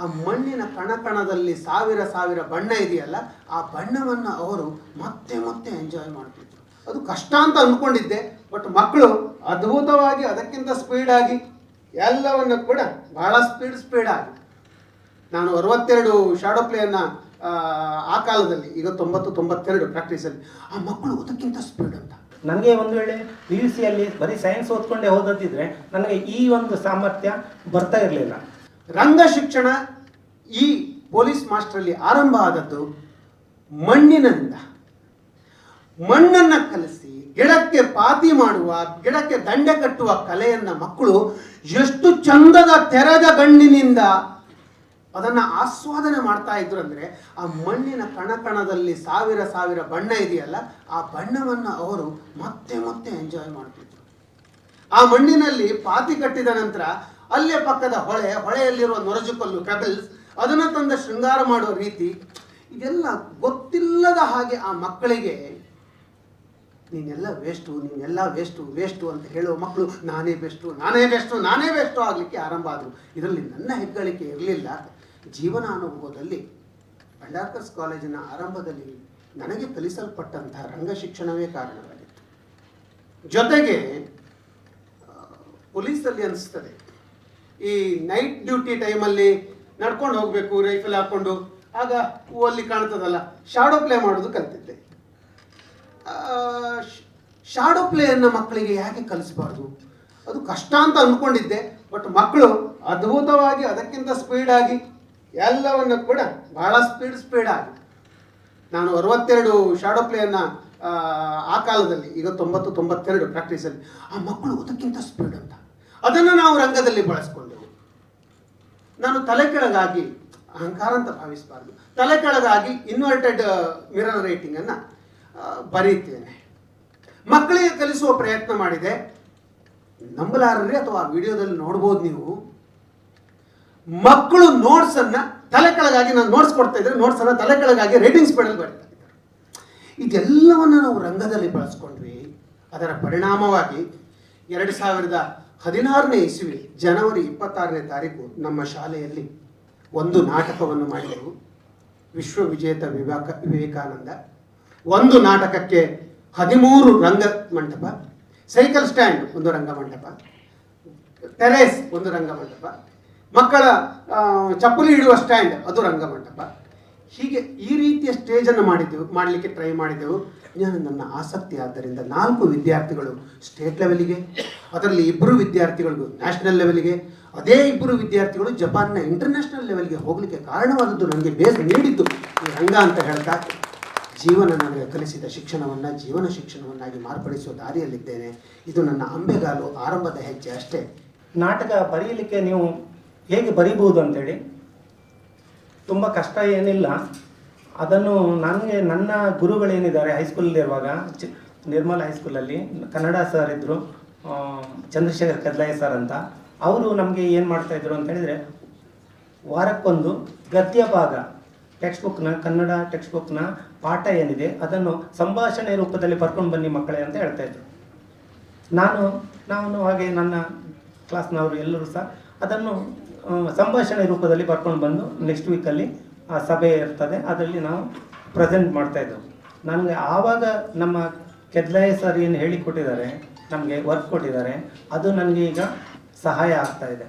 ಆ ಮಣ್ಣಿನ ಕಣಕಣದಲ್ಲಿ ಸಾವಿರ ಸಾವಿರ ಬಣ್ಣ ಇದೆಯಲ್ಲ, ಆ ಬಣ್ಣವನ್ನು ಅವರು ಮತ್ತೆ ಮತ್ತೆ ಎಂಜಾಯ್ ಮಾಡ್ತಿದ್ರು. ಅದು ಕಷ್ಟ ಅಂತ ಅಂದ್ಕೊಂಡಿದ್ದೆ, ಬಟ್ ಮಕ್ಕಳು ಅದ್ಭುತವಾಗಿ ಅದಕ್ಕಿಂತ ಸ್ಪೀಡಾಗಿ ಎಲ್ಲವನ್ನು ಕೂಡ ಬಹಳ ಸ್ಪೀಡಾಗಿ. ನಾನು 62 ಶಾಡೋ ಪ್ಲೇಯನ್ನು ಆ ಕಾಲದಲ್ಲಿ, ಈಗ 92 ಪ್ರಾಕ್ಟೀಸಲ್ಲಿ, ಆ ಮಕ್ಕಳು ಅದಕ್ಕಿಂತ ಸ್ಪೀಡ್ ಅಂತ. ನನಗೆ ಒಂದು ವೇಳೆ PUC ಯಲ್ಲಿ ಬರೀ ಸೈನ್ಸ್ ಓದ್ಕೊಂಡೇ ಓದೋದಿದ್ರೆ ನನಗೆ ಈ ಒಂದು ಸಾಮರ್ಥ್ಯ ಬರ್ತಾ ಇರಲಿಲ್ಲ. ರಂಗ ಶಿಕ್ಷಣ ಈ ಪೊಲೀಸ್ ಮಾಸ್ಟರಲ್ಲಿ ಆರಂಭ ಆದದ್ದು ಮಣ್ಣಿನಿಂದ. ಮಣ್ಣನ್ನು ಕಲಿಸಿ ಗಿಡಕ್ಕೆ ಪಾತಿ ಮಾಡುವ, ಗಿಡಕ್ಕೆ ದಂಡೆ ಕಟ್ಟುವ ಕಲೆಯನ್ನು ಮಕ್ಕಳು ಎಷ್ಟು ಚಂದದ ತೆರೆದ ಗಣ್ಣಿನಿಂದ ಅದನ್ನು ಆಸ್ವಾದನೆ ಮಾಡ್ತಾ ಇದ್ರು ಅಂದರೆ, ಆ ಮಣ್ಣಿನ ಕಣಕಣದಲ್ಲಿ ಸಾವಿರ ಸಾವಿರ ಬಣ್ಣ ಇದೆಯಲ್ಲ, ಆ ಬಣ್ಣವನ್ನು ಅವರು ಮತ್ತೆ ಮತ್ತೆ ಎಂಜಾಯ್ ಮಾಡ್ತಿದ್ರು. ಆ ಮಣ್ಣಿನಲ್ಲಿ ಪಾತಿ ಕಟ್ಟಿದ ನಂತರ ಅಲ್ಲೇ ಪಕ್ಕದ ಹೊಳೆಯಲ್ಲಿರುವ ನೊರಜುಕಲ್ಲು ಪೆಬಲ್ಸ್, ಅದನ್ನು ತಂದ ಶೃಂಗಾರ ಮಾಡುವ ರೀತಿ, ಇದೆಲ್ಲ ಗೊತ್ತಿಲ್ಲದ ಹಾಗೆ ಆ ಮಕ್ಕಳಿಗೆ ನೀನೆಲ್ಲ ವೇಸ್ಟು ಅಂತ ಹೇಳುವ ಮಕ್ಕಳು ನಾನೇ ಬೆಸ್ಟು ಆಗಲಿಕ್ಕೆ ಆರಂಭ ಆದರು. ಇದರಲ್ಲಿ ನನ್ನ ಹೆಗ್ಗಳಿಕೆ ಇರಲಿಲ್ಲ. ಜೀವನ ಅನುಭವದಲ್ಲಿ ಭಂಡಾರ್ಕರ್ಸ್ ಕಾಲೇಜಿನ ಆರಂಭದಲ್ಲಿ ನನಗೆ ಕಲಿಸಲ್ಪಟ್ಟಂತಹ ರಂಗ ಶಿಕ್ಷಣವೇ ಕಾರಣವಾಗಿತ್ತು. ಜೊತೆಗೆ ಪೊಲೀಸಲ್ಲಿ ಅನಿಸ್ತದೆ, ಈ ನೈಟ್ ಡ್ಯೂಟಿ ಟೈಮಲ್ಲಿ ನಡ್ಕೊಂಡು ಹೋಗಬೇಕು ರೈಫಲ್ ಹಾಕ್ಕೊಂಡು, ಆಗ ಅಲ್ಲಿ ಕಾಣ್ತದಲ್ಲ, ಶಾಡೋ ಪ್ಲೇ ಮಾಡೋದು ಕಲ್ತಿದ್ದೆ. ಶಾಡೋ ಪ್ಲೇಯನ್ನು ಮಕ್ಕಳಿಗೆ ಯಾಕೆ ಕಲಿಸಬಾರ್ದು? ಅದು ಕಷ್ಟ ಅಂತ ಅಂದ್ಕೊಂಡಿದ್ದೆ, ಬಟ್ ಮಕ್ಕಳು ಅದ್ಭುತವಾಗಿ ಅದಕ್ಕಿಂತ ಸ್ಪೀಡಾಗಿ ಎಲ್ಲವನ್ನು ಕೂಡ ಬಹಳ ಸ್ಪೀಡಾಗಿ. ನಾನು 62 ಶಾಡೋ ಪ್ಲೇಯನ್ನು ಆ ಕಾಲದಲ್ಲಿ, ಈಗ 92 ಪ್ರಾಕ್ಟೀಸಲ್ಲಿ, ಆ ಮಕ್ಕಳು ಅದಕ್ಕಿಂತ ಸ್ಪೀಡ್ ಅಂತ. ಅದನ್ನು ನಾವು ರಂಗದಲ್ಲಿ ಬಳಸ್ಕೊಂಡೆವು. ನಾನು ತಲೆ ಕೆಳಗಾಗಿ, ಅಹಂಕಾರ ಅಂತ ಭಾವಿಸಬಾರ್ದು, ತಲೆ ಕೆಳಗಾಗಿ ಇನ್ವರ್ಟೆಡ್ ಮಿರರ್ ರೈಟಿಂಗನ್ನು ಬರೀತೇನೆ. ಮಕ್ಕಳಿಗೆ ಕಲಿಸುವ ಪ್ರಯತ್ನ ಮಾಡಿದೆ. ನಂಬಲಾರ್ರಿ, ಅಥವಾ ವಿಡಿಯೋದಲ್ಲಿ ನೋಡ್ಬೋದು ನೀವು, ಮಕ್ಕಳು ನೋಟ್ಸನ್ನು ತಲೆ ಕೆಳಗಾಗಿ, ನಾನು ನೋಟ್ಸ್ ಕೊಡ್ತಾ ಇದ್ದರೆ ನೋಟ್ಸನ್ನು ತಲೆ ಕೆಳಗಾಗಿ ರೈಟಿಂಗ್ ಸ್ಪೀಡಲ್ಲಿ ಬರೀತಾ ಇದ್ದಾರೆ. ಇದೆಲ್ಲವನ್ನು ನಾವು ರಂಗದಲ್ಲಿ ಬಳಸ್ಕೊಂಡ್ವಿ. ಅದರ ಪರಿಣಾಮವಾಗಿ 2016ನೇ ಇಸ್ವಿ ಜನವರಿ 26ನೇ ತಾರೀಕು ನಮ್ಮ ಶಾಲೆಯಲ್ಲಿ ಒಂದು ನಾಟಕವನ್ನು ಮಾಡಿದೆವು. ವಿಶ್ವವಿಜೇತ ವಿವೇಕಾನಂದ. ಒಂದು ನಾಟಕಕ್ಕೆ 13 ರಂಗ ಮಂಟಪ, ಸೈಕಲ್ ಸ್ಟ್ಯಾಂಡ್ ಒಂದು ರಂಗಮಂಟಪ, ಟೆರೇಸ್ ಒಂದು ರಂಗಮಂಟಪ, ಮಕ್ಕಳ ಚಪ್ಪಲಿ ಇಡುವ ಸ್ಟ್ಯಾಂಡ್ ಅದು ರಂಗಮಂಟಪ. ಹೀಗೆ ಈ ರೀತಿಯ ಸ್ಟೇಜನ್ನು ಮಾಡಲಿಕ್ಕೆ ಟ್ರೈ ಮಾಡಿದೆವು. ನನ್ನ ಆಸಕ್ತಿ ಆದ್ದರಿಂದ 4 ವಿದ್ಯಾರ್ಥಿಗಳು ಸ್ಟೇಟ್ ಲೆವೆಲಿಗೆ, ಅದರಲ್ಲಿ 2 ವಿದ್ಯಾರ್ಥಿಗಳಿಗೂ ನ್ಯಾಷನಲ್ ಲೆವೆಲ್ಗೆ, ಅದೇ 2 ವಿದ್ಯಾರ್ಥಿಗಳು ಜಪಾನ್ನ ಇಂಟರ್ನ್ಯಾಷನಲ್ ಲೆವೆಲ್ಗೆ ಹೋಗಲಿಕ್ಕೆ ಕಾರಣವಾದದ್ದು, ನನಗೆ ಬೇಸ್ ನೀಡಿದ್ದು ಈ ರಂಗ ಅಂತ ಹೇಳ್ತಾ, ಜೀವನ ನನಗೆ ಕಲಿಸಿದ ಶಿಕ್ಷಣವನ್ನು ಜೀವನ ಶಿಕ್ಷಣವನ್ನಾಗಿ ಮಾರ್ಪಡಿಸುವ ದಾರಿಯಲ್ಲಿದ್ದೇನೆ. ಇದು ನನ್ನ ಅಂಬೆಗಾಲು, ಆರಂಭದ ಹೆಜ್ಜೆ ಅಷ್ಟೇ. ನಾಟಕ ಬರೆಯಲಿಕ್ಕೆ ನೀವು ಹೇಗೆ ಬರೀಬಹುದು ಅಂತೇಳಿ ತುಂಬ ಕಷ್ಟ ಏನಿಲ್ಲ. ಅದನ್ನು ನನಗೆ ನನ್ನ ಗುರುಗಳೇನಿದ್ದಾರೆ ಹೈಸ್ಕೂಲಲ್ಲಿರುವಾಗ, ನಿರ್ಮಲ ಹೈಸ್ಕೂಲಲ್ಲಿ ಕನ್ನಡ ಸರ್ ಇದ್ದರು, ಚಂದ್ರಶೇಖರ್ ಕದ್ಲಾಯ ಸರ್ ಅಂತ. ಅವರು ನಮಗೆ ಏನು ಮಾಡ್ತಾಯಿದ್ರು ಅಂತ ಹೇಳಿದರೆ, ವಾರಕ್ಕೊಂದು ಗದ್ಯ ಭಾಗ ಕನ್ನಡ ಟೆಕ್ಸ್ಟ್ ಬುಕ್ನ ಪಾಠ ಏನಿದೆ ಅದನ್ನು ಸಂಭಾಷಣೆ ರೂಪದಲ್ಲಿ ಬರ್ಕೊಂಡು ಬನ್ನಿ ಮಕ್ಕಳೇ ಅಂತ ಹೇಳ್ತಾಯಿದ್ರು. ನಾನು ಹಾಗೆ ನನ್ನ ಕ್ಲಾಸ್ನವರು ಎಲ್ಲರೂ ಸಹ ಅದನ್ನು ಸಂಭಾಷಣೆ ರೂಪದಲ್ಲಿ ಬರ್ಕೊಂಡು ಬಂದು ನೆಕ್ಸ್ಟ್ ವೀಕಲ್ಲಿ ಆ ಸಭೆ ಇರ್ತದೆ, ಅದರಲ್ಲಿ ನಾವು ಪ್ರೆಸೆಂಟ್ ಮಾಡ್ತಾಯಿದ್ದೆವು. ನನಗೆ ಆವಾಗ ನಮ್ಮ ಕೆದ್ಲಾಯ ಸರ್ ಏನು ಹೇಳಿಕೊಟ್ಟಿದ್ದಾರೆ, ನಮಗೆ ವರ್ಕ್ ಕೊಟ್ಟಿದ್ದಾರೆ, ಅದು ನನಗೆ ಈಗ ಸಹಾಯ ಆಗ್ತಾಯಿದೆ.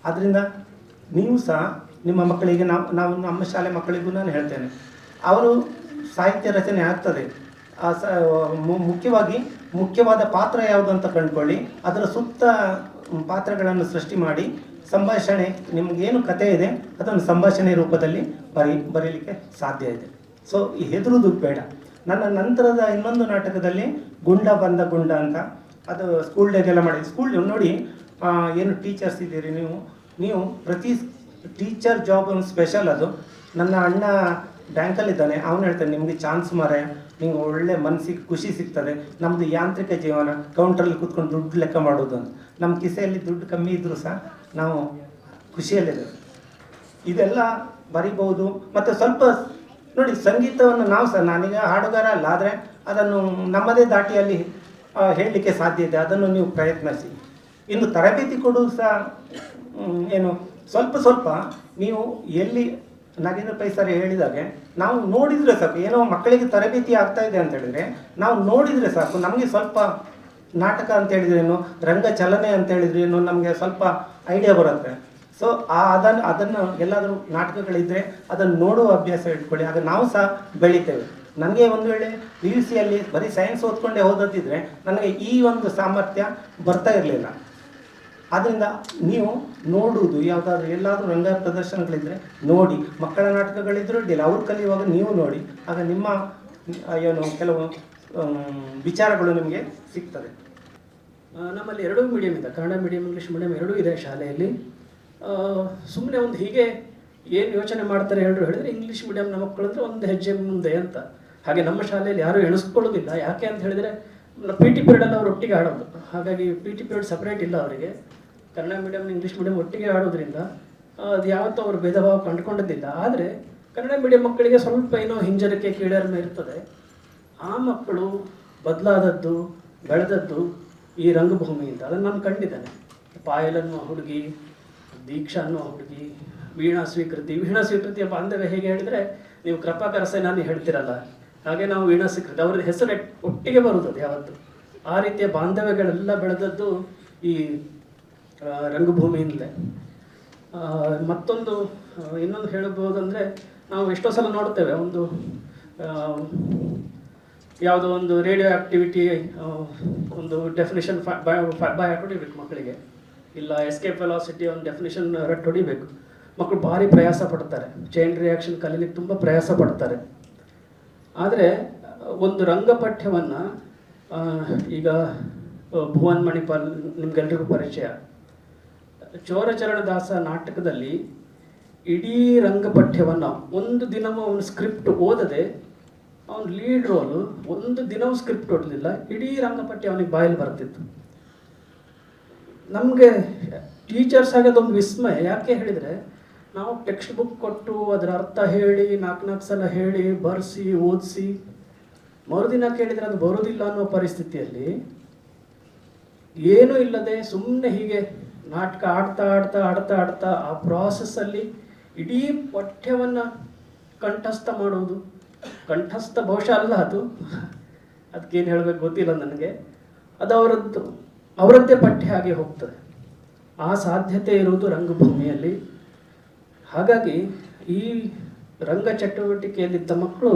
ಆದ್ದರಿಂದ ನೀವು ಸಹ ನಿಮ್ಮ ಮಕ್ಕಳಿಗೆ, ನಾವು ನಮ್ಮ ಶಾಲೆ ಮಕ್ಕಳಿಗೂ ನಾನು ಹೇಳ್ತೇನೆ, ಅವರು ಸಾಹಿತ್ಯ ರಚನೆ ಆಗ್ತದೆ, ಮುಖ್ಯವಾದ ಪಾತ್ರ ಯಾವುದು ಅಂತ ಕಂಡುಕೊಳ್ಳಿ, ಅದರ ಸುತ್ತ ಪಾತ್ರಗಳನ್ನು ಸೃಷ್ಟಿ ಮಾಡಿ ಸಂಭಾಷಣೆ, ನಿಮಗೇನು ಕಥೆ ಇದೆ ಅದನ್ನು ಸಂಭಾಷಣೆ ರೂಪದಲ್ಲಿ ಬರೀಲಿಕ್ಕೆ ಸಾಧ್ಯ ಇದೆ. ಸೊ ಈ ಹೆದರುವುದು ಬೇಡ. ನನ್ನ ನಂತರದ ಇನ್ನೊಂದು ನಾಟಕದಲ್ಲಿ ಗುಂಡ ಬಂದ ಗುಂಡ ಅಂತ, ಅದು ಸ್ಕೂಲ್ ಡೇಗೆಲ್ಲ ಮಾಡಿ, ಸ್ಕೂಲ್ ನೋಡಿ ಏನು ಟೀಚರ್ಸ್ ಇದ್ದೀರಿ ನೀವು ಪ್ರತಿ ಟೀಚರ್ ಜಾಬ್ ಒಂದು ಸ್ಪೆಷಲ್. ಅದು ನನ್ನ ಅಣ್ಣ ಬ್ಯಾಂಕಲ್ಲಿದ್ದಾನೆ, ಅವನು ಹೇಳ್ತಾನೆ, ನಿಮಗೆ ಚಾನ್ಸ್ ಮಾರೆ, ನಿಮ್ಗೆ ಒಳ್ಳೆ ಮನಸ್ಸಿಗೆ ಖುಷಿ ಸಿಗ್ತದೆ. ನಮ್ಮದು ಯಾಂತ್ರಿಕ ಜೀವನ, ಕೌಂಟ್ರಲ್ಲಿ ಕೂತ್ಕೊಂಡು ದುಡ್ಡು ಲೆಕ್ಕ ಮಾಡೋದು ಅಂತ. ನಮ್ಮ ಕಿಸೆಯಲ್ಲಿ ದುಡ್ಡು ಕಮ್ಮಿ ಇದ್ದರೂ ಸಹ ನಾವು ಖುಷಿಯಲ್ಲಿದ್ದೇವೆ. ಇದೆಲ್ಲ ಬರಿಬೋದು. ಮತ್ತು ಸ್ವಲ್ಪ ನೋಡಿ, ಸಂಗೀತವನ್ನು ನಾವು ಸಹ, ನಾನೀಗ ಹಾಡುಗಾರ ಅಲ್ಲ, ಆದರೆ ಅದನ್ನು ನಮ್ಮದೇ ದಾಟಿಯಲ್ಲಿ ಹೇಳಲಿಕ್ಕೆ ಸಾಧ್ಯ ಇದೆ. ಅದನ್ನು ನೀವು ಪ್ರಯತ್ನಿಸಿ. ಇನ್ನು ತರಬೇತಿ ಕೊಡೋದು ಸಹ ಏನು ಸ್ವಲ್ಪ ಸ್ವಲ್ಪ ನೀವು ಎಲ್ಲಿ ನಾಗೇಂದ್ರ ಪೈ ಸರ್ ಹೇಳಿದಾಗೆ ನಾವು ನೋಡಿದರೆ ಸಾಕು, ಏನೋ ಮಕ್ಕಳಿಗೆ ತರಬೇತಿ ಆಗ್ತಾ ಇದೆ ಅಂತ ಹೇಳಿದ್ರೆ ನಾವು ನೋಡಿದರೆ ಸಾಕು, ನಮಗೆ ಸ್ವಲ್ಪ ನಾಟಕ ಅಂತ ಹೇಳಿದ್ರೇನು, ರಂಗ ಚಲನೆ ಅಂತ ಹೇಳಿದ್ರೇನು ನಮಗೆ ಸ್ವಲ್ಪ ಐಡಿಯಾ ಬರುತ್ತೆ. ಸೊ ಅದನ್ನು ಎಲ್ಲಾದರೂ ನಾಟಕಗಳಿದ್ದರೆ ಅದನ್ನು ನೋಡುವ ಅಭ್ಯಾಸ ಇಟ್ಕೊಳ್ಳಿ, ಆಗ ನಾವು ಸಹ ಬೆಳಿತೇವೆ. ನನಗೆ ಒಂದು ವೇಳೆ PUC ಯಲ್ಲಿ ಬರೀ ಸೈನ್ಸ್ ಓದ್ಕೊಂಡೇ ಓದೋದಿದ್ರೆ ನನಗೆ ಈ ಒಂದು ಸಾಮರ್ಥ್ಯ ಬರ್ತಾ ಇರಲಿಲ್ಲ. ಆದ್ದರಿಂದ ನೀವು ನೋಡುವುದು ಯಾವುದಾದ್ರೂ ಎಲ್ಲಾದರೂ ರಂಗ ಪ್ರದರ್ಶನಗಳಿದ್ದರೆ ನೋಡಿ, ಮಕ್ಕಳ ನಾಟಕಗಳಿದ್ರೂ ಅಡ್ಡಿಲ್ಲ, ಅವ್ರು ಕಲಿಯುವಾಗ ನೀವು ನೋಡಿ, ಆಗ ನಿಮ್ಮ ಏನು ಕೆಲವು ವಿಚಾರಗಳು ನಿಮಗೆ ಸಿಗ್ತದೆ. ನಮ್ಮಲ್ಲಿ ಎರಡೂ ಮೀಡಿಯಮ್ ಇದೆ, ಕನ್ನಡ ಮೀಡಿಯಮ್ ಇಂಗ್ಲೀಷ್ ಮೀಡಿಯಮ್ ಎರಡೂ ಇದೆ ಶಾಲೆಯಲ್ಲಿ. ಸುಮ್ಮನೆ ಒಂದು ಹೀಗೆ ಏನು ಯೋಚನೆ ಮಾಡ್ತಾರೆ ಎಲ್ಲರೂ ಹೇಳಿದರೆ ಇಂಗ್ಲೀಷ್ ಮೀಡಿಯಮ್ನ ಮಕ್ಕಳು ಅಂದರೆ ಒಂದು ಹೆಜ್ಜೆ ಮುಂದೆ ಅಂತ. ಹಾಗೆ ನಮ್ಮ ಶಾಲೆಯಲ್ಲಿ ಯಾರೂ ಎಣಿಸ್ಕೊಳ್ಳೋದಿಲ್ಲ. ಯಾಕೆ ಅಂತ ಹೇಳಿದರೆ PT ಪೀರಿಯಡಲ್ಲಿ ಅವರು ಒಟ್ಟಿಗೆ ಆಡೋದು, ಹಾಗಾಗಿ PT ಪೀರಿಯಡ್ ಸಪ್ರೇಟ್ ಇಲ್ಲ ಅವರಿಗೆ. ಕನ್ನಡ ಮೀಡಿಯಮ್ ಇಂಗ್ಲೀಷ್ ಮೀಡಿಯಮ್ ಒಟ್ಟಿಗೆ ಆಡೋದ್ರಿಂದ ಅದು ಯಾವತ್ತೂ ಅವರು ಭೇದ ಭಾವ ಕಂಡುಕೊಂಡಿದ್ದಿಲ್ಲ. ಆದರೆ ಕನ್ನಡ ಮೀಡಿಯಂ ಮಕ್ಕಳಿಗೆ ಸ್ವಲ್ಪ ಏನೋ ಹಿಂಜರಿಕೆ ಕೀಳರಿಮೆ ಇರ್ತದೆ. ಆ ಮಕ್ಕಳು ಬದಲಾದದ್ದು ಬೆಳೆದದ್ದು ಈ ರಂಗಭೂಮಿಯಿಂದ, ಅದನ್ನು ನಾನು ಕಂಡಿದ್ದೇನೆ. ಪಾಯಲ್ ಅನ್ನುವ ಹುಡುಗಿ, ದೀಕ್ಷಾ ಅನ್ನುವ ಹುಡುಗಿ, ವೀಣಾ ಸ್ವೀಕೃತಿಯ ಬಾಂಧವ್ಯ ಹೇಗೆ ಹೇಳಿದರೆ ನೀವು ಕೃಪಾಕರ ಸೇನಾನಿ ಹೇಳ್ತಿರಲ್ಲ, ಹಾಗೆ ನಾವು ವೀಣಾ ಸ್ವೀಕೃತಿ ಅವ್ರದ್ದು ಹೆಸರು ಒಟ್ಟಿಗೆ ಬರುವುದು ಅದು ಯಾವತ್ತು. ಆ ರೀತಿಯ ಬಾಂಧವ್ಯಗಳೆಲ್ಲ ಬೆಳೆದದ್ದು ಈ ರಂಗಭೂಮಿಯಿಂದಲೇ. ಮತ್ತೊಂದು ಇನ್ನೊಂದು ಹೇಳಬಹುದಂದರೆ, ನಾವು ಎಷ್ಟೋ ಸಲ ನೋಡ್ತೇವೆ ಒಂದು ಯಾವುದೋ ಒಂದು ರೇಡಿಯೋ ಆ್ಯಕ್ಟಿವಿಟಿ ಒಂದು ಡೆಫಿನೇಷನ್ ಬೈ ಹೊಡಿಬೇಕು ಮಕ್ಕಳಿಗೆ, ಇಲ್ಲ ಎಸ್ಕೇಪ್ ವೆಲಾಸಿಟಿ ಒಂದು ಡೆಫಿನೇಷನ್ ರಟ್ಟು ಹೊಡಿಬೇಕು. ಮಕ್ಕಳು ಭಾರಿ ಪ್ರಯಾಸ ಪಡ್ತಾರೆ, ಚೈನ್ ರಿಯಾಕ್ಷನ್ ಕಲೀಲಿಕ್ಕೆ ತುಂಬ ಪ್ರಯಾಸ ಪಡ್ತಾರೆ. ಆದರೆ ಒಂದು ರಂಗಪಠ್ಯವನ್ನು ಈಗ ಭುವನ್ ಮಣಿಪಾಲ್ ನಿಮ್ಗೆಲ್ರಿಗೂ ಪರಿಚಯ, ಚೋರಚರಣದಾಸ ನಾಟಕದಲ್ಲಿ ಇಡೀ ರಂಗಪಠ್ಯವನ್ನು ಒಂದು ದಿನವೂ ಅವನು ಸ್ಕ್ರಿಪ್ಟ್ ಓದದೆ, ಅವನು ಲೀಡ್ ರೋಲು ಒಂದು ದಿನವೂ ಸ್ಕ್ರಿಪ್ಟ್ ಓದಲಿಲ್ಲ, ಇಡೀ ರಂಗಪಠ್ಯ ಅವನಿಗೆ ಬಾಯಲ್ಲಿ ಬರ್ತಿತ್ತು. ನಮಗೆ ಟೀಚರ್ಸ್ ಆಗೋದೊಂದು ವಿಸ್ಮಯ. ಯಾಕೆ ಹೇಳಿದರೆ ನಾವು ಟೆಕ್ಸ್ಟ್ ಬುಕ್ ಕೊಟ್ಟು ಅದರ ಅರ್ಥ ಹೇಳಿ 4 ಸಲ ಹೇಳಿ ಬರೆಸಿ ಓದಿಸಿ ಮರುದಿನ ಕೇಳಿದರೆ ಅದು ಬರೋದಿಲ್ಲ ಅನ್ನೋ ಪರಿಸ್ಥಿತಿಯಲ್ಲಿ ಏನೂ ಇಲ್ಲದೆ ಸುಮ್ಮನೆ ಹೀಗೆ ನಾಟಕ ಆಡ್ತಾ ಆಡ್ತಾ ಆಡ್ತಾ ಆಡ್ತಾ ಆ ಪ್ರಾಸೆಸ್ಸಲ್ಲಿ ಇಡೀ ಪಠ್ಯವನ್ನು ಕಂಠಸ್ಥ ಮಾಡುವುದು. ಕಂಠಸ್ಥ ಬಹುಶಃ ಅಲ್ಲ ಅದು, ಅದಕ್ಕೇನು ಹೇಳಬೇಕು ಗೊತ್ತಿಲ್ಲ ನನಗೆ. ಅದು ಅವರದ್ದೇ ಪಠ್ಯ ಆಗಿ ಹೋಗ್ತದೆ. ಆ ಸಾಧ್ಯತೆ ಇರುವುದು ರಂಗಭೂಮಿಯಲ್ಲಿ. ಹಾಗಾಗಿ ಈ ರಂಗ ಚಟುವಟಿಕೆಯಲ್ಲಿದ್ದ ಮಕ್ಕಳು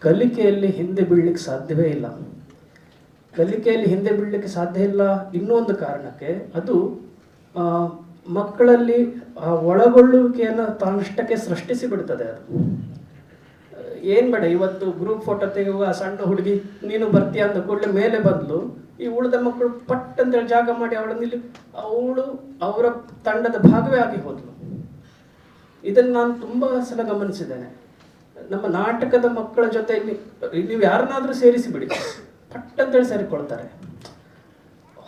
ಕಲಿಕೆಯಲ್ಲಿ ಹಿಂದೆ ಬೀಳಲಿಕ್ಕೆ ಸಾಧ್ಯವೇ ಇಲ್ಲ. ಕಲಿಕೆಯಲ್ಲಿ ಹಿಂದೆ ಬೀಳಲಿಕ್ಕೆ ಸಾಧ್ಯ ಇಲ್ಲ ಇನ್ನೊಂದು ಕಾರಣಕ್ಕೆ, ಅದು ಮಕ್ಕಳಲ್ಲಿ ಆ ಒಳಗೊಳ್ಳುವಿಕೆಯನ್ನು ತಾನಷ್ಟಕ್ಕೆ ಸೃಷ್ಟಿಸಿ ಬಿಡ್ತದೆ. ಅದು ಏನು ಬೇಡ, ಇವತ್ತು ಗ್ರೂಪ್ ಫೋಟೋ ತೆಗೆಯುವ ಸಣ್ಣ ಹುಡುಗಿ ನೀನು ಬರ್ತೀಯ ಅಂದ ಕೂಡಲೇ ಮೇಲೆ ಬಂದಳು, ಈ ಉಳಿದ ಮಕ್ಕಳು ಪಟ್ ಅಂತೇಳಿ ಜಾಗ ಮಾಡಿ ಅವಳು ಅವರ ತಂಡದ ಭಾಗವೇ ಆಗಿ ಹೋದಳು. ಇದನ್ನು ನಾನು ತುಂಬ ಸಲ ಗಮನಿಸಿದ್ದೇನೆ. ನಮ್ಮ ನಾಟಕದ ಮಕ್ಕಳ ಜೊತೆ ನೀವು ಯಾರನ್ನಾದರೂ ಸೇರಿಸಿಬಿಡಿ, ಪಟ್ ಅಂತೇಳಿ ಸೇರಿಕೊಳ್ತಾರೆ.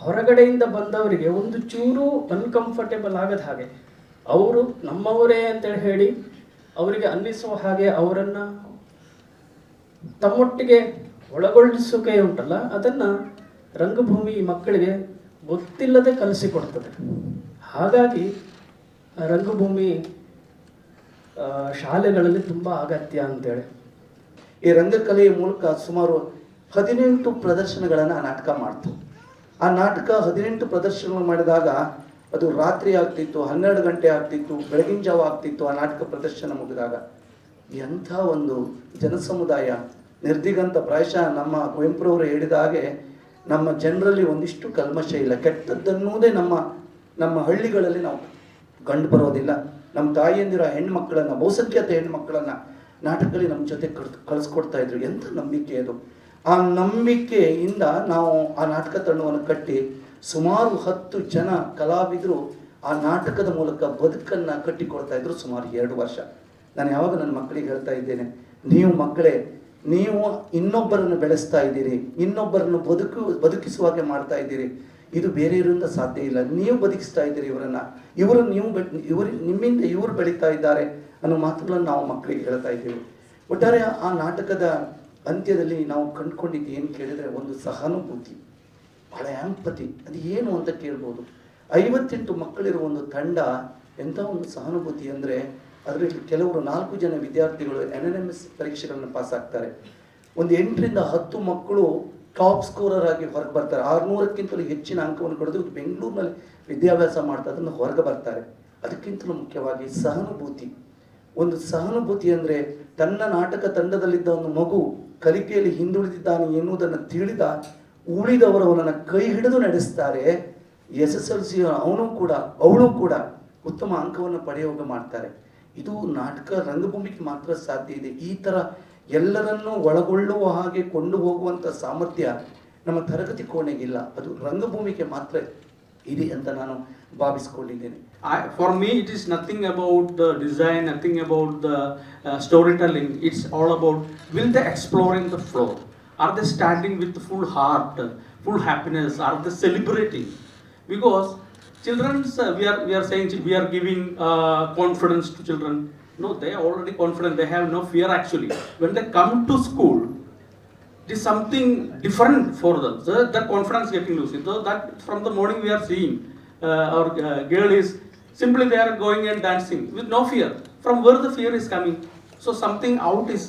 ಹೊರಗಡೆಯಿಂದ ಬಂದವರಿಗೆ ಒಂದು ಚೂರು ಅನ್ಕಂಫರ್ಟೇಬಲ್ ಆಗದ ಹಾಗೆ, ಅವರು ನಮ್ಮವರೇ ಅಂತೇಳಿ ಹೇಳಿ ಅವರಿಗೆ ಅನ್ನಿಸುವ ಹಾಗೆ ಅವರನ್ನು ತಮ್ಮೊಟ್ಟಿಗೆ ಒಳಗೊಳಿಸುವಿಕೆ ಉಂಟಲ್ಲ, ಅದನ್ನು ರಂಗಭೂಮಿ ಮಕ್ಕಳಿಗೆ ಗೊತ್ತಿಲ್ಲದೆ ಕಲಿಸಿಕೊಡ್ತದೆ. ಹಾಗಾಗಿ ರಂಗಭೂಮಿ ಶಾಲೆಗಳಲ್ಲಿ ತುಂಬ ಅಗತ್ಯ ಅಂತೇಳಿ. ಈ ರಂಗಕಲೆಯ ಮೂಲಕ ಸುಮಾರು 18 ಪ್ರದರ್ಶನಗಳನ್ನು ಆ ನಾಟಕ ಮಾಡ್ತು. ಆ ನಾಟಕ 18 ಪ್ರದರ್ಶನಗಳು ಮಾಡಿದಾಗ ಅದು ರಾತ್ರಿ ಆಗ್ತಿತ್ತು, 12 ಗಂಟೆ ಆಗ್ತಿತ್ತು, ಬೆಳಗಿನ ಜಾವ ಆಗ್ತಿತ್ತು. ಆ ನಾಟಕ ಪ್ರದರ್ಶನ ಮುಗಿದಾಗ ಎಂಥ ಒಂದು ಜನಸಮುದಾಯ ನಿರ್ದಿಗಂತ. ಪ್ರಾಯಶಃ ನಮ್ಮ ಕುವೆಂಪುರವರು ಹೇಳಿದ ಹಾಗೆ ನಮ್ಮ ಜನರಲ್ಲಿ ಒಂದಿಷ್ಟು ಕಲ್ಮಶ ಇಲ್ಲ, ಕೆಟ್ಟದ್ದನ್ನುವುದೇ ನಮ್ಮ ಹಳ್ಳಿಗಳಲ್ಲಿ ನಾವು ಕಂಡು ಬರೋದಿಲ್ಲ. ನಮ್ಮ ತಾಯಿಯಂದಿರ ಹೆಣ್ಮಕ್ಳನ್ನು, ಬಹುಸಂಖ್ಯಾತ ಹೆಣ್ಮಕ್ಳನ್ನು ನಾಟಕದಲ್ಲಿ ನಮ್ಮ ಜೊತೆ ಕಳಿಸ್ಕೊಡ್ತಾ ಇದ್ರು. ಎಂಥ ನಂಬಿಕೆ ಅದು. ಆ ನಂಬಿಕೆಯಿಂದ ನಾವು ಆ ನಾಟಕ ತಂಡವನ್ನು ಕಟ್ಟಿ ಸುಮಾರು 10 ಜನ ಕಲಾವಿದರು ಆ ನಾಟಕದ ಮೂಲಕ ಬದುಕನ್ನು ಕಟ್ಟಿಕೊಡ್ತಾ ಇದ್ರು ಸುಮಾರು 2 ವರ್ಷ. ನಾನು ಯಾವಾಗ ನನ್ನ ಮಕ್ಕಳಿಗೆ ಹೇಳ್ತಾ ಇದ್ದೇನೆ, ನೀವು ಮಕ್ಕಳೇ, ನೀವು ಇನ್ನೊಬ್ಬರನ್ನು ಬೆಳೆಸ್ತಾ ಇದ್ದೀರಿ, ಇನ್ನೊಬ್ಬರನ್ನು ಬದುಕಿಸುವಾಗೆ ಮಾಡ್ತಾ ಇದ್ದೀರಿ. ಇದು ಬೇರೆಯವರಿಂದ ಸಾಧ್ಯ ಇಲ್ಲ. ನೀವು ಬದುಕಿಸ್ತಾ ಇದ್ದೀರಿ ಇವರನ್ನು, ನಿಮ್ಮಿಂದ ಇವರು ಬೆಳೀತಾ ಇದ್ದಾರೆ ಅನ್ನೋ ಮಾತುಗಳನ್ನು ನಾವು ಮಕ್ಕಳಿಗೆ ಹೇಳ್ತಾ ಇದ್ದೀವಿ. ಒಟ್ಟಾರೆ ಆ ನಾಟಕದ ಅಂತ್ಯದಲ್ಲಿ ನಾವು ಕಂಡುಕೊಂಡಿದ್ದು ಏನು ಕೇಳಿದರೆ, ಒಂದು ಸಹಾನುಭೂತಿ, ಬಹಳ ಆಂಪತಿ. ಅದು ಏನು ಅಂತ ಕೇಳ್ಬೋದು. 58 ಮಕ್ಕಳಿರುವ ಒಂದು ತಂಡ ಎಂಥ ಒಂದು ಸಹಾನುಭೂತಿ ಅಂದರೆ ಅದರಲ್ಲಿ ಕೆಲವರು 4 ಜನ ವಿದ್ಯಾರ್ಥಿಗಳು NNMS ಪರೀಕ್ಷೆಗಳನ್ನು ಪಾಸ್ ಆಗ್ತಾರೆ. ಒಂದು 8 ರಿಂದ 10 ಮಕ್ಕಳು ಟಾಪ್ ಸ್ಕೋರರ್ ಆಗಿ ಹೊರಗೆ ಬರ್ತಾರೆ. 600ಕ್ಕಿಂತಲೂ ಹೆಚ್ಚಿನ ಅಂಕವನ್ನು ಪಡೆದು ಬೆಂಗಳೂರಿನಲ್ಲಿ ವಿದ್ಯಾಭ್ಯಾಸ ಮಾಡ್ತಾ ಅದನ್ನು ಹೊರಗೆ ಬರ್ತಾರೆ. ಅದಕ್ಕಿಂತಲೂ ಮುಖ್ಯವಾಗಿ ಸಹಾನುಭೂತಿ. ಒಂದು ಸಹಾನುಭೂತಿ ಅಂದರೆ ತನ್ನ ನಾಟಕ ತಂಡದಲ್ಲಿದ್ದ ಒಂದು ಮಗು ಕಲಿಕೆಯಲ್ಲಿ ಹಿಂದುಳಿದಿದ್ದಾನೆ ಎನ್ನುವುದನ್ನು ತಿಳಿದ ಉಳಿದವರು ಅವನನ್ನು ಕೈ ಹಿಡಿದು ನಡೆಸ್ತಾರೆ. SSLC ಅವಳು ಕೂಡ ಉತ್ತಮ ಅಂಕವನ್ನು ಪಡೆಯುವಾಗ ಮಾಡ್ತಾರೆ. ಇದು ನಾಟಕ ರಂಗಭೂಮಿಗೆ ಮಾತ್ರ ಸಾಧ್ಯ ಇದೆ. ಈ ಥರ ಎಲ್ಲರನ್ನೂ ಒಳಗೊಳ್ಳುವ ಹಾಗೆ ಕೊಂಡು ಹೋಗುವಂಥ ಸಾಮರ್ಥ್ಯ ನಮ್ಮ ತರಗತಿ ಕೋಣೆಗಿಲ್ಲ. ಅದು ರಂಗಭೂಮಿಗೆ ಮಾತ್ರ ಇದೆ ಅಂತ ನಾನು ಭಾವಿಸ್ಕೊಂಡಿದ್ದೇನೆ. For me, it is nothing about the design, nothing about the storytelling. It's all about, will they exploring the flow? Are they standing with full heart, full happiness? Are they celebrating? Because children's, we are saying we are giving confidence to children. No, they are already confident. They have no fear actually. When they come to school, it is something different for them. So that confidence getting loose. So that from the morning we are seeing our girl is simply they are going and dancing with no fear. From where the fear is coming? So something out is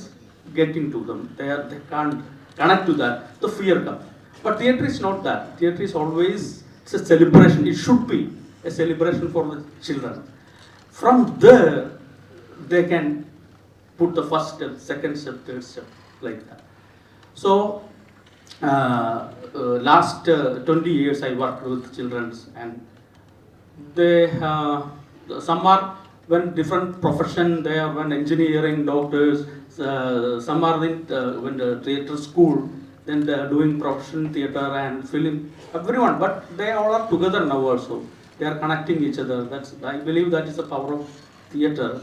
getting to them. They can't connect to that. The fear comes. But theatre is not that. Theatre is always, it's a celebration. It should be a celebration for the children. From there, they can put the first step, second step, third step, like that. So, last 20 years I worked with children, and they, some are when different profession, they are when engineering, doctors, some are in when the theatre school, then they are doing profession, theatre and film, everyone, but they all are together now also. They are connecting each other. I believe that is the power of theatre.